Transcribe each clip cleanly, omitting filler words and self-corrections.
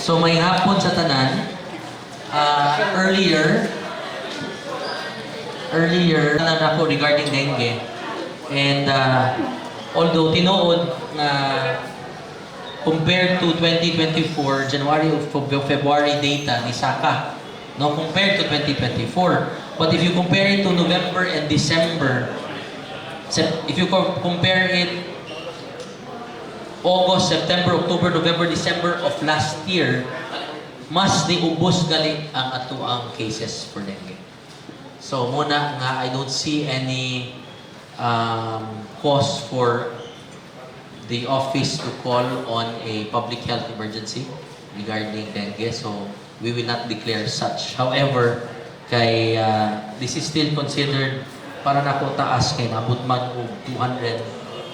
So may hapon sa tanan. Earlier na ako regarding dengue. And although tinuod na compared to 2024, January of February data ni Saka, no, compared to 2024. But if you compare it to November and December, if you compare it August, September, October, November, December of last year, mas niubos gali ang atuang cases for dengue. So muna nga, I don't see any cause for the office to call on a public health emergency regarding dengue. So we will not declare such. However, kay this is still considered para nako taas kay nabot man og 200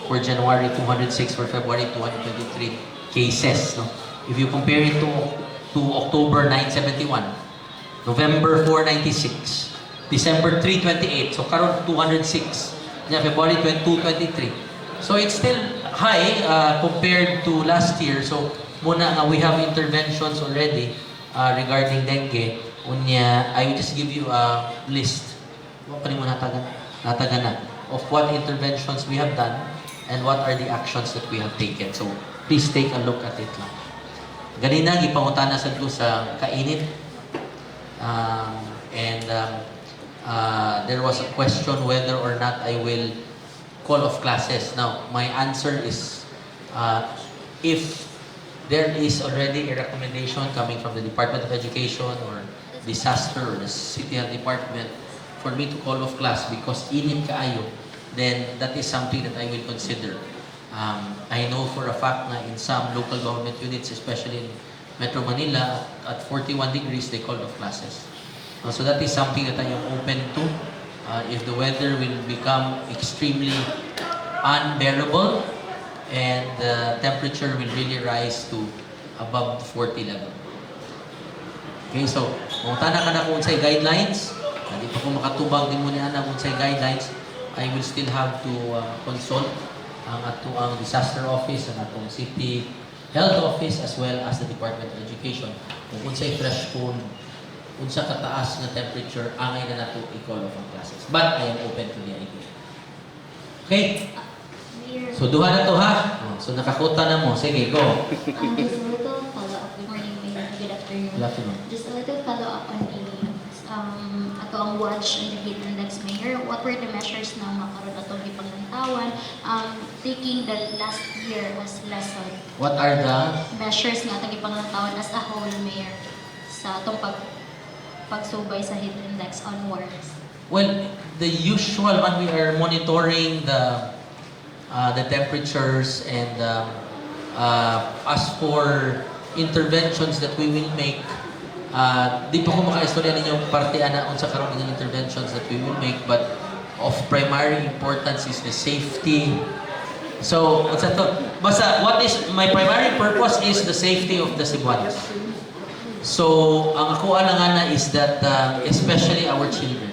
for January, 206 for February, 223 cases. No? If you compare it to October 971, November 496, December 328, so karon 206, February 223. So it's still high compared to last year. So muna nga we have interventions already regarding dengue. Unya, I will just give you a list. Natagan na of what interventions we have done and what are the actions that we have taken. So please take a look at it lang. Ganina gipangutana sa kainit. There was a question whether or not I will call off classes. Now, my answer is if there is already a recommendation coming from the Department of Education or disaster or the city health department for me to call off class because init kaayo, then that is something that I will consider. I know for a fact na in some local government units, especially in Metro Manila, at 41 degrees, they called off classes. So that is something that I am open to. If the weather will become extremely unbearable and the temperature will really rise to above 40 level. Okay, so kung tana ka na kung unsay guidelines, hindi pa ko makatubag din mo niya na kung unsay guidelines, I will still have to consult ang atuang disaster office, ang atong city health office, as well as the Department of Education. Kung unsay threshold, unsa kataas na temperature, angay na nato i-call off ang classes. But I am open to the idea. Okay? So duha na to ha? So nakakuta na mo. Sige, go. Just a little follow-up. Good morning, Mayor. Good afternoon. Good afternoon. Just a little follow-up on the ato ang watch and the heat index, Mayor. What were the measures na makaroon atong ipanglantawan taking the last year as lesson? What are the Measures nga atong ipanglantawan as a whole, Mayor, sa atong pagsubay sa heat index onwards? Well, the usual one, we are monitoring the temperatures and as for interventions that we will make, di pa ko maka-istorya ninyo parte na unsa karon ng interventions that we will make, but of primary importance is the safety. So, unsa to? Basta, what is my primary purpose is the safety of the Cebuanos. So, ang ako alangana is that especially our children.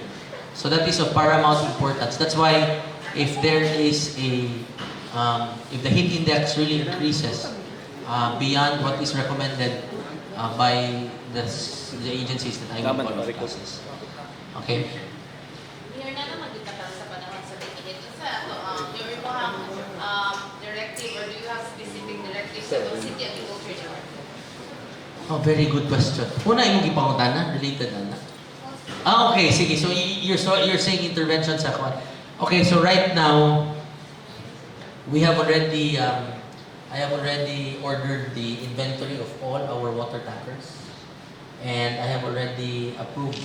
So that is of paramount importance. That's why if there is if the heat index really increases beyond what is recommended by the agencies that I will call off classes. Okay? Mayor, na naman magkataon sa panahon sa Pilipinas. Sa your directive or do you have specific directives sa City Agriculture Department? Oh, very good question. Una imong gipangutana related na. Okay, sige. So you're saying interventions sa kwan. Okay, so right now we have already I have already ordered the inventory of all our water tankers, and I have already approved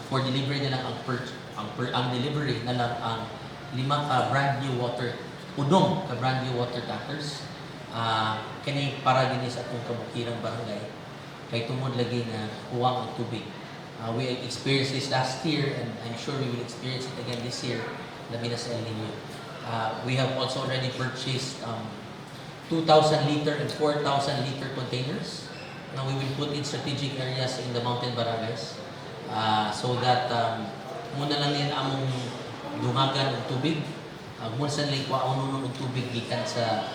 for delivery na lang ang delivery na lang ang 5 ka brand new water brand new water tankers. Kini para din sa atong kabukirang barangay kay tungod lagi na kuwang ang tubig. We experienced this last year, and I'm sure we will experience it again this year, labi na sa El Nino. We have also already purchased 2,000 liter and 4,000 liter containers. Now we will put in strategic areas in the mountain barangays so that muna lang yan among dungagan ng tubig. Muna lang kwaon ng tubig gikan sa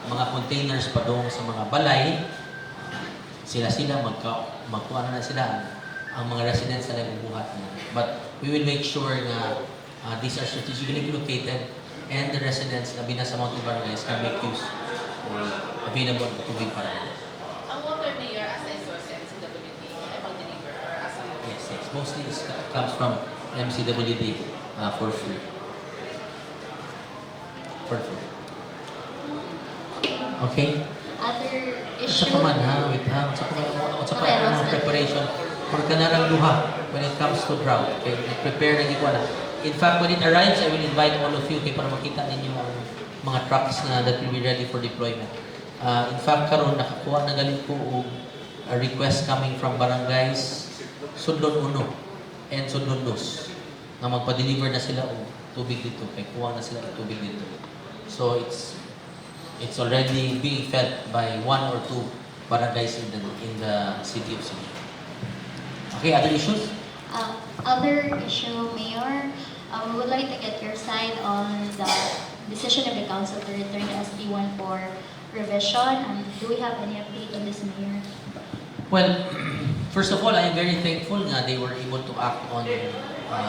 mga containers padong sa mga balay sila magkuha na sila ang mga residents na nagbubuhat na. But we will make sure na these are strategically located and the residents na binasa Mountain Barangays can make use available na tubig para nila. Ang water mayor as a source MCWD ay pag-deliver or as a Yes, yes. Mostly it comes from MCWD for free. For free. Okay? Other Sa issue? pa man ha, wait ha. Sa pa man preparation for kanarang luha when it comes to drought. Okay, prepare na ikaw na. In fact, when it arrives, I will invite all of you kay para makita ninyo ang mga trucks na that will be ready for deployment. In fact, karon nakakuha na galing ko og a request coming from barangays Sundon 1 and Sundon 2 na magpa-deliver na sila og tubig dito. Kay kuha na sila og tubig dito. So it's already being felt by 1 or 2 barangays in the city of Cebu. Okay, other issues? Other issue, Mayor, we would like to get your side on the decision of the council to return the SB1 for revision. Do we have any update on this, Mayor? Well, first of all, I am very thankful na they were able to act on the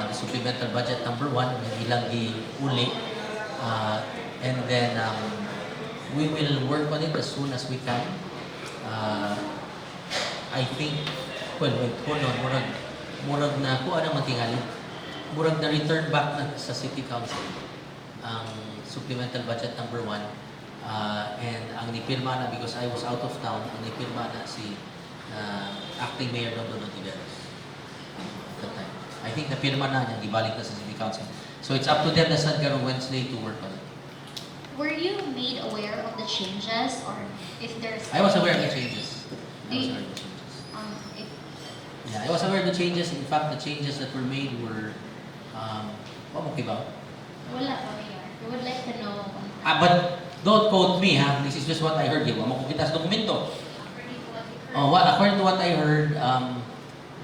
supplemental budget number 1 na ilang iuli. And then we will work on it as soon as we can. I think, well, hold on, murag na kuha na matingali. Murag na return back na sa City Council ang supplemental budget number 1. And ang nipirma na, because I was out of town, ang nipirma na si acting mayor Don Tiveros that time. I think napirma na niya, ibalik na sa City Council. So it's up to them na San Garo Wednesday to work on it. Were you made aware of the changes, or if there's... I was aware of the changes. If Yeah, I was aware of the changes. In fact, the changes that were made were, okay ba? wala pa, Mayor. We would like to know. But don't quote me, ha? This is just what I heard. Wala mo kita sa dokumento. According to what I heard,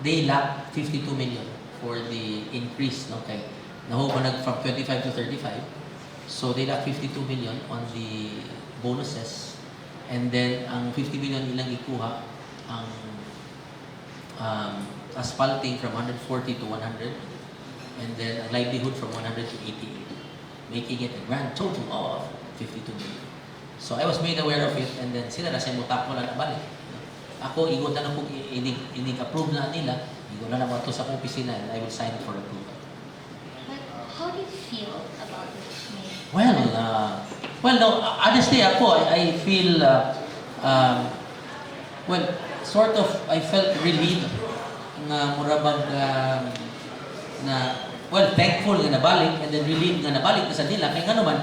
they lack 52 million for the increase. Okay, nahubo nag from 25 to 35. So they lack 52 million on the bonuses. And then, ang 50 million ilang ikuha, ang asphalting from 140 to 100, and then a livelihood from 100 to 88, making it a grand total of 52 million. So I was made aware of it, and then sila na siya mutak mo lang nabalik. Ako, igon na lang kung inig-approve na nila, igon na lang ito sa opisina, and I will sign it for approval. But how do you feel about this, Mayor? Well, no, honestly, ako, I feel, sort of, I felt relieved na murabang thankful nga nabalik, and then relieved nga nabalik na sa nila. Kaya nga naman,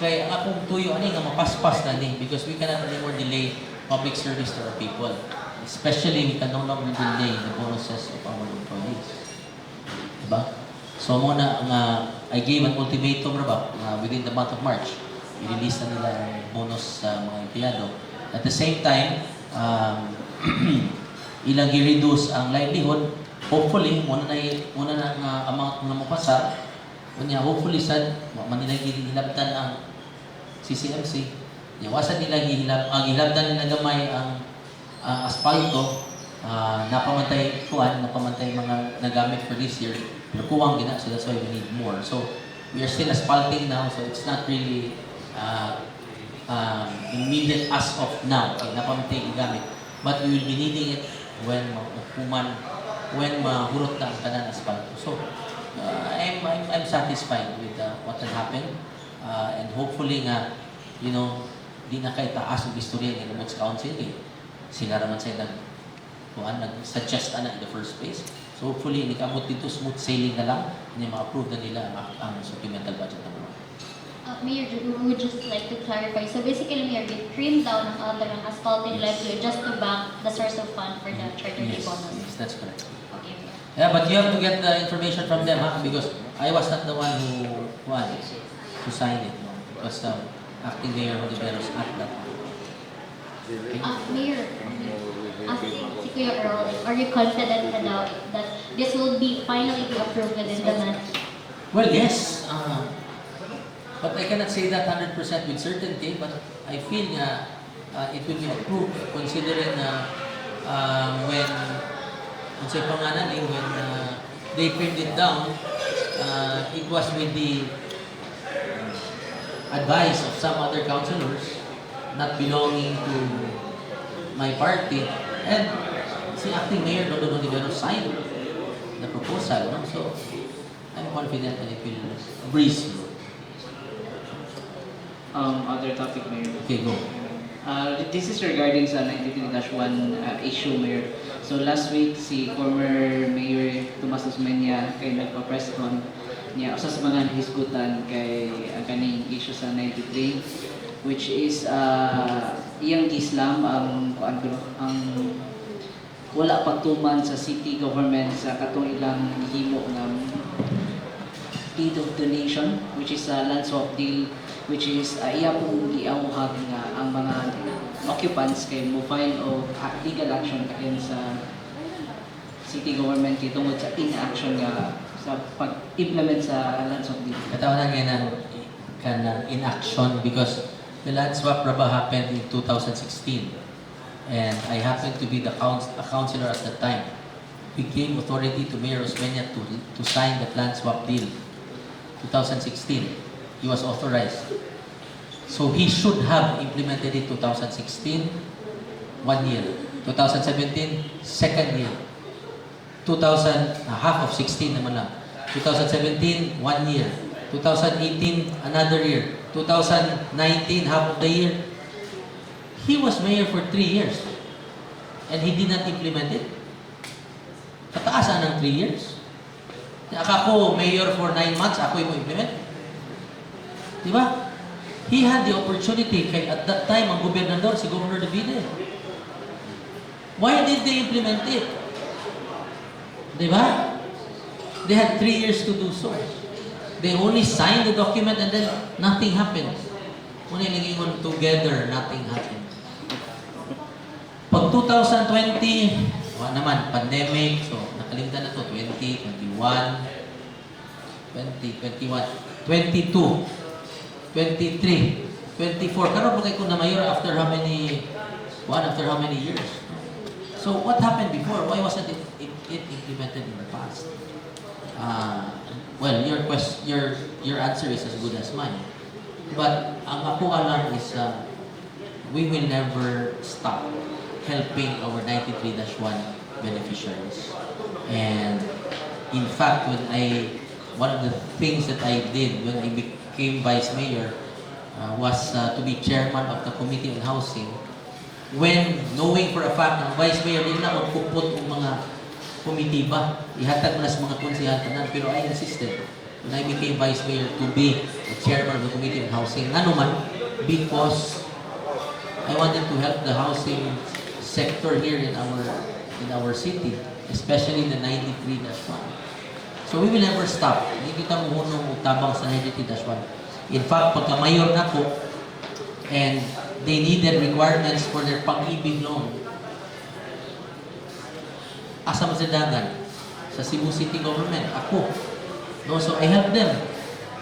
kaya ang akong tuyo, nga mapaspas na ni, because we cannot anymore delay public service to our people. Especially, we can no longer delay the bonuses of our employees. Diba? So, muna, I gave an ultimatum within the month of March. I-release na nila ang bonus sa mga empleyado. At the same time, ilang i-reduce ang livelihood. Hopefully, muna na ang amount na mapasar. Hopefully, manilang hilabdan ang CCMC. Yawasan nila hilabdan nila gamay ang asfalto. Napamantay mga nagamit for this year. Pero kuwang gina, so that's why we need more. So, we are still asphalting now, so it's not really immediate as of now. Okay, napamantay gamit. But we will be needing it when mahurot na ang tanan asfalto. So, I'm satisfied with what had happened. And hopefully nga, di na kay taas ang istorya ng Ilocos Council. Sila naman sila nag-suggest na in the first place. So hopefully, nikamot dito, smooth sailing na lang, hindi ma-approve na nila ang supplemental budget number 1. Mayor, we would just like to clarify. So basically, Mayor, you trimmed down ang other ng asphalting livelihood just to back the source of fund for the charter bonus. Yes, that's correct. Okay, Mayor. Yeah, but you have to get the information from them, because I was not the one who signed it. It was acting mayor of the Beros at that time. Mayor, si Kuya Earl, are you confident na that this will be finally be approved within the month? Well, yes. But I cannot say that 100% with certainty, but I feel it will be approved considering when, ang say pangalan when they pinned it down, it was with the advice of some other councilors not belonging to my party, and si acting mayor Dodo Rivero signed the proposal. No? So, I'm confident that it will breeze through. Other topic, Mayor. Okay, go. This is regarding sa 93-1 issue, Mayor. So last week, si former Mayor Tomas Osmeña kay nagpa-press con niya usa sa mga hisgutan kay ang kaning issue sa 93, which is iyang Islam ang wala pagtuman sa city government sa katong ilang himo ng deed of donation, which is a land swap deal, which is iya pong giawhag nga ang mga occupants kay mo file of legal action against sa city government kay tungod sa inaction nga sa pag-implement sa land swap deal. Katawanan ngayon ng inaction because the land swap raba happened in 2016 and I happened to be a councilor at the time. We gave authority to Mayor Osmeña to sign the land swap deal. 2016, he was authorized. So he should have implemented it 2016, 1 year. 2017, second year. Half of 16 naman lang. 2017, 1 year. 2018, another year. 2019, half of the year. He was mayor for 3 years. And he did not implement it. Kataasan ng 3 years. Ako, mayor for 9 months, ako yung implement. Di ba? He had the opportunity, kay at that time, ang gobernador, si Governor Davide. Why did they implement it? Di ba? They had 3 years to do so. They only signed the document and then nothing happened. Only lingingon together, nothing happened. Pag 2020, wala naman, pandemic, so nakalimutan na to, 20, 21, 22, 23, 24. Karon pa kay ko na mayor after how many years? So what happened before? Why wasn't it implemented in the past? Well, your answer is as good as mine. But ang ako alam is we will never stop helping our 93-1 beneficiaries. And in fact, one of the things that I did when I became vice mayor was to be chairman of the Committee on Housing. When knowing for a fact na vice mayor din na magpuput ang mga komitiba, ihatag mo na sa mga konsehal tanan, pero I insisted when I became vice mayor to be the chairman of the Committee on Housing. Ano man, because I wanted to help the housing sector here in our city, especially the 93-1. So we will never stop. Hindi kita muhunong utabang sa 93-1. In fact, pagka mayor na ko, and they needed requirements for their pag-ibig loan, asa masadagan sa Cebu City Government, ako. No, so I helped them.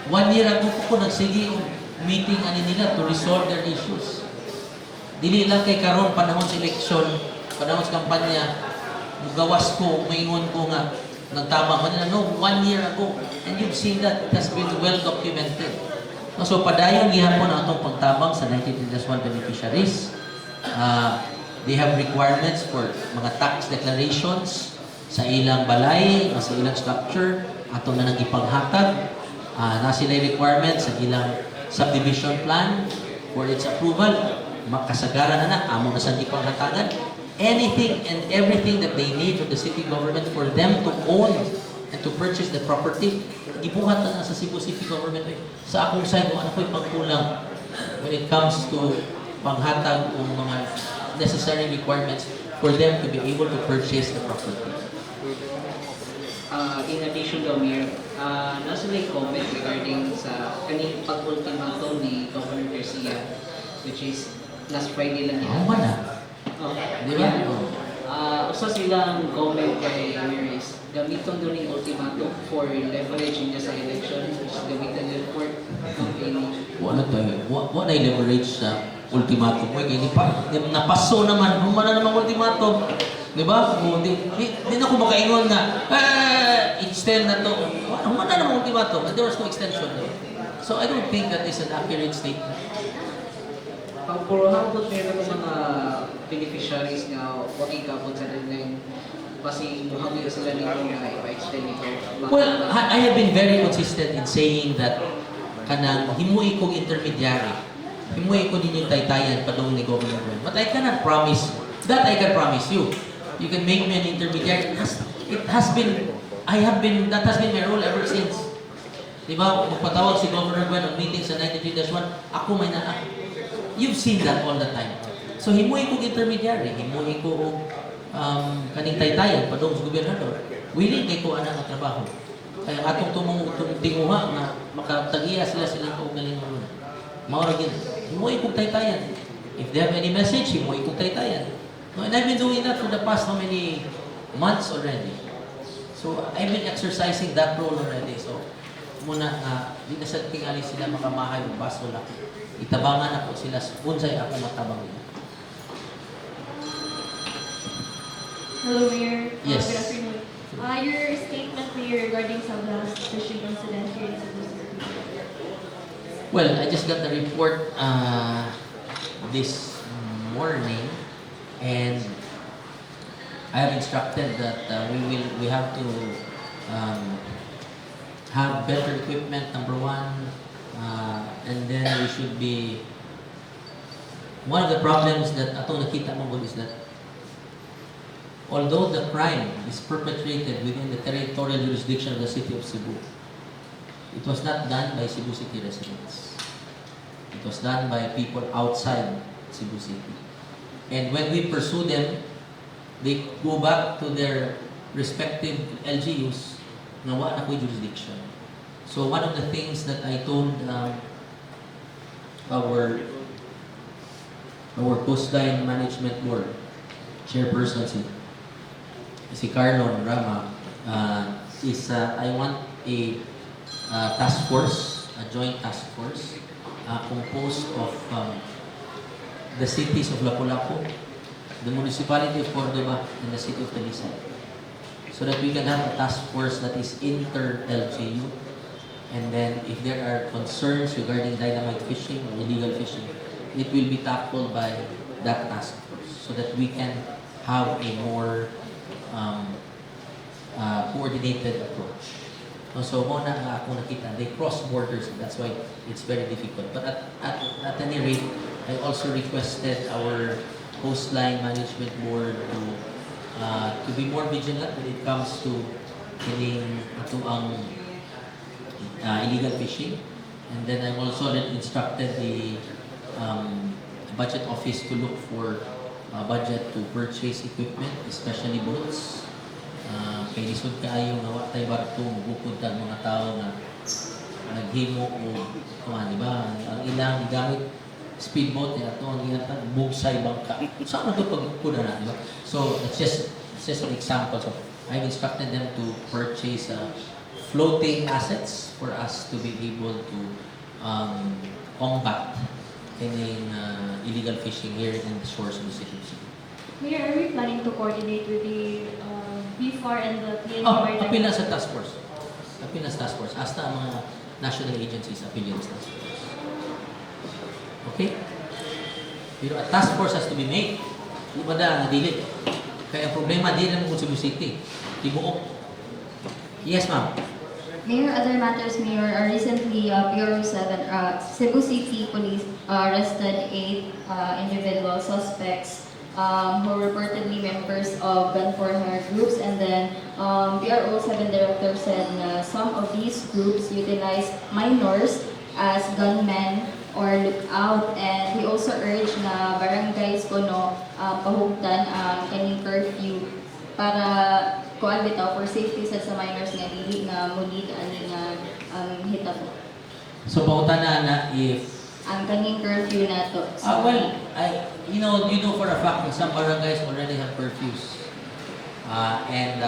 1 year ago po ko nagsige meeting nila to resolve their issues. Dili lang kay karon panahon sa eleksyon, panahon sa kampanya, gawas ko, maingon ko nga, nagtama man na, no, 1 year ago. And you've seen that, it has been well documented. No, so padayon gihapon ang atong pagtabang sa 93-1 beneficiaries. They have requirements for mga tax declarations sa ilang balay, sa ilang structure, atong na nagipanghatag. Na sila requirements sa ilang subdivision plan for its approval. Makasagaran na amo na sa gipanghatagan. Anything and everything that they need from the city government for them to own and to purchase the property, gibuhat na sa Cebu City Government. Sa akong side, ano ko'y pagkulang when it comes to panghatag o mga necessary requirements for them to be able to purchase the property. In addition daw, Mayor, nasa may comment regarding sa kaning pag-ultimatum ni Governor Garcia, which is last Friday lang Ano ba na? Di ba? Usa silang comment kay Mayor is gamiton doon yung ultimatum for leverage niya sa election, which is gamitan yung court campaigning. What I leverage sa ultimatum. Uy, kaya napaso naman, humana namang ultimatum. Di ba? O, di na ko makaingon nga, extend na to. Humana namang ultimatum, and there was no extension. So I don't think that is an accurate statement. Ang puro-hapot meron ng mga beneficiaries nga wakikapot sa deadline kasi muhangyo sila nito nga ipa-extend ito. Well, I have been very consistent in saying that kanang himuhi kong intermediary, himuhi ko din yung taytayan padung ni Governor Gwen. But I cannot promise, that I can promise you. You can make me an intermediary. That has been my role ever since. Diba, magpatawag si Governor Gwen on meeting sa 93-1, ako may naa. You've seen that all the time. So, himuhi kong intermediary, himuhi ko kaning taytayan, padung sa gobernador. Willing kay ko ana nga trabaho. Kaya atong tinguha na makatagiya silang kaugalingon. Mao ra gid. Himuhi kong taytayan. If they have any message, himuhi kong taytayan. No, and I've been doing that for the past how many months already. So, I've been exercising that role already. So, muna nga, di na sa tingali sila makamahay o baso lang. Itabangan ako sila, unsay ako matabang nila. Hello, Mayor. Yes. Good afternoon. Your statement, Mayor, regarding sa blast fishing incident here in Cebu City. Well, I just got the report this morning, and I have instructed that we have to have better equipment, number one, and then we should be. One of the problems that atong nakita mo is that although the crime is perpetrated within the territorial jurisdiction of the city of Cebu, it was not done by Cebu City residents. It was done by people outside Cebu City. And when we pursue them, they go back to their respective LGUs na wala na ko'y jurisdiction. So one of the things that I told our Coastline Management Board chairperson si Carlon Rama is I want a task force, a joint task force composed of the cities of Lapu-Lapu, the municipality of Cordoba, and the city of Talisay, so that we can have a task force that is inter-LGU, and then if there are concerns regarding dynamite fishing or illegal fishing, it will be tackled by that task force so that we can have a more coordinated approach. So, muna nga ako nakita, they cross borders, and that's why it's very difficult. But at any rate, I also requested our Coastline Management Board to be more vigilant when it comes to ang illegal fishing. And then I've also instructed the budget office to look for budget to purchase equipment, especially boats. Kay lisod kaayo nga wa tay barko bukod tag mga tao nga naghimo o di ba ang ilang gamit speedboat ya to ang ilang bugsay bangka saan to pagkuda na di ba. So it's just an example. So I've instructed them to purchase floating assets for us to be able to combat any illegal fishing here in the shores of the city. Mayor, are we planning to coordinate with the BFAR and the PNP? Apil na sa task force. Apil na sa task force. Hasta ang mga national agencies apil yan sa task force. Okay? Pero a task force has to be made. Hindi ba na nadili? Kaya ang problema, di lang mo Cebu City. Tibuok. Yes, ma'am. Mayor, other matters, Mayor, recently, Bureau 7, Cebu City Police arrested 8 individual suspects who were reportedly members of gun for hire groups, and then BRO 7 director said some of these groups utilize minors as gunmen or lookout, and he also urged na barangays kuno pahugtan ang kaning curfew para kuan bitaw for safety sa minors nga dili nga munid ani nga hitabo. So, pautan na if Ang kaning curfew na to. well, you know for a fact that some barangays already have curfews. And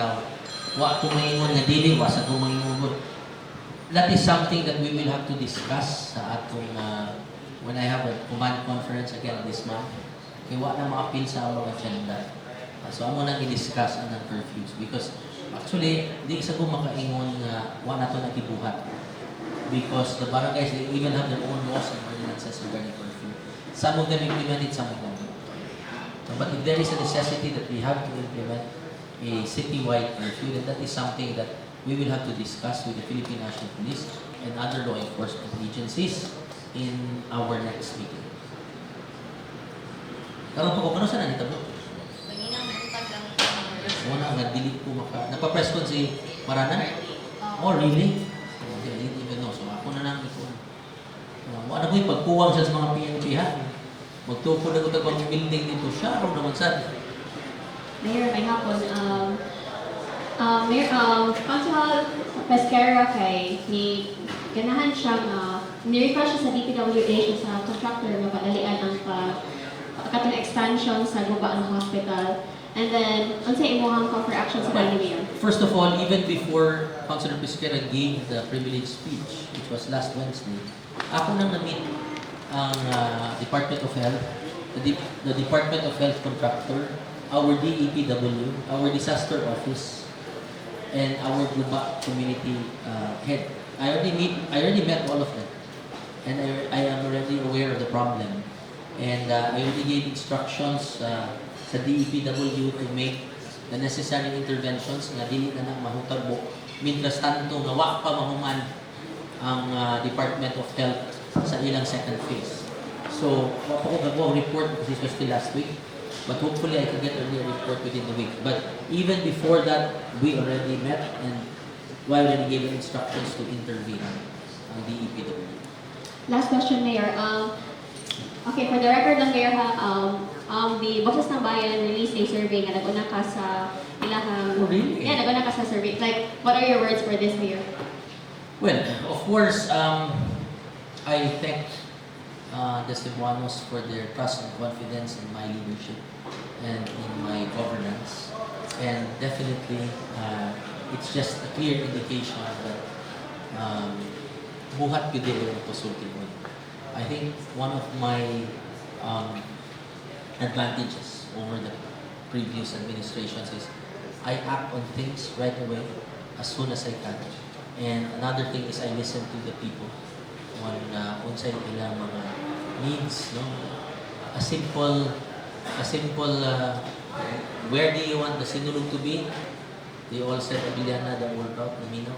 wa tumaingon nga dili, wa sa tumaingon. That is something that we will have to discuss sa atong when I have a command conference again this month, kaya wala na ma-appeal sa among agenda. So amo nang i-discuss ang curfews because actually di isa ko makaingon nga wala na to nakibuhat because the barangays they even have their own laws and ordinances regarding curfew. Some of them implement it, some of them don't. So, but if there is a necessity that we have to implement a citywide curfew, then that is something that we will have to discuss with the Philippine National Police and other law enforcement agencies in our next meeting. Karon pa ko kano sa nanita mo? Kanina meron pa lang. Muna nga dili ko maka napa-press con si Maranan. Oh really? Okay, I didn't even know. So ako na lang ito. Ano ko pagkuwang sa mga PNP ha? Magtupo na ko tagpang building dito siya o naman sa Mayor, may hapon, Mayor, Councilor Pesquera kay ni ganahan siyang ni-request siya sa DPWH sa contractor na padalian ang katong expansion sa Gubaan Hospital. And then, unsay imong call for action sa kanila Mayor? First of all, even before Councilor Pesquera gave the privilege speech, which was last Wednesday, ako nang na-meet ang Department of Health, the Department of Health contractor, our DEPW, our disaster office, and our Guba community head. I already met all of them, and I am already aware of the problem, and I already gave instructions sa DEPW to make the necessary interventions na dili na nang mahutabo mientras tanto nga wa pa mahuman ang Department of Health sa ilang second phase. So, wa pa ko gagawa report because this was still last week. But hopefully, I can get a real report within the week. But even before that, we already met and we already gave instructions to intervene ang DEPW. Last question, Mayor. Okay, for the record lang, Mayor, the Boses ng Bayan released a survey nga nag-una ka sa ilahang... Oh, really? Yeah, nag-una ka sa survey. Like, what are your words for this, Mayor? Well, of course, I thank the Cebuanos for their trust and confidence in my leadership and in my governance. And definitely, it's just a clear indication that buhat ko din yung pasulti mo. I think one of my advantages over the previous administrations is I act on things right away as soon as I can. And another thing is I listen to the people on unsay ilang mga needs, no? A simple where do you want the sinulog to be? They all said Abiliana, the old route, Namino.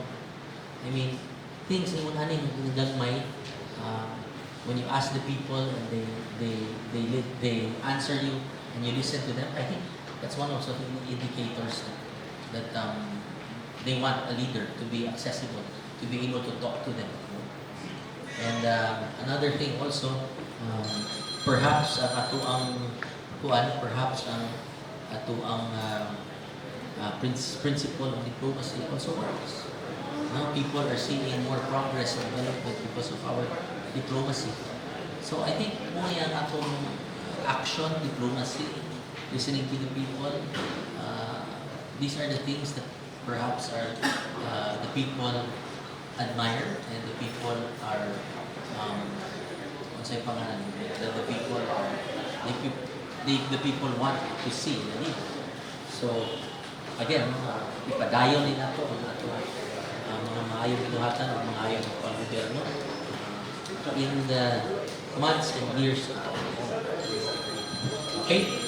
I mean, things in unaning nagagmay when you ask the people and they answer you and you listen to them. I think that's one of the indicators that they want a leader to be accessible, to be able to talk to them. And another thing also, perhaps ato ang principle of diplomacy also works. Now people are seeing more progress and development because of our diplomacy. So I think mo yan atong action, diplomacy, listening to the people, these are the things that perhaps are the people admire and the people are unsay pangalan that the people are the people want to see in the leader. So again, ipadayon nila to ang ato mga maayong binuhatan o mga maayong pag-gobyerno in the months and years to come. Okay?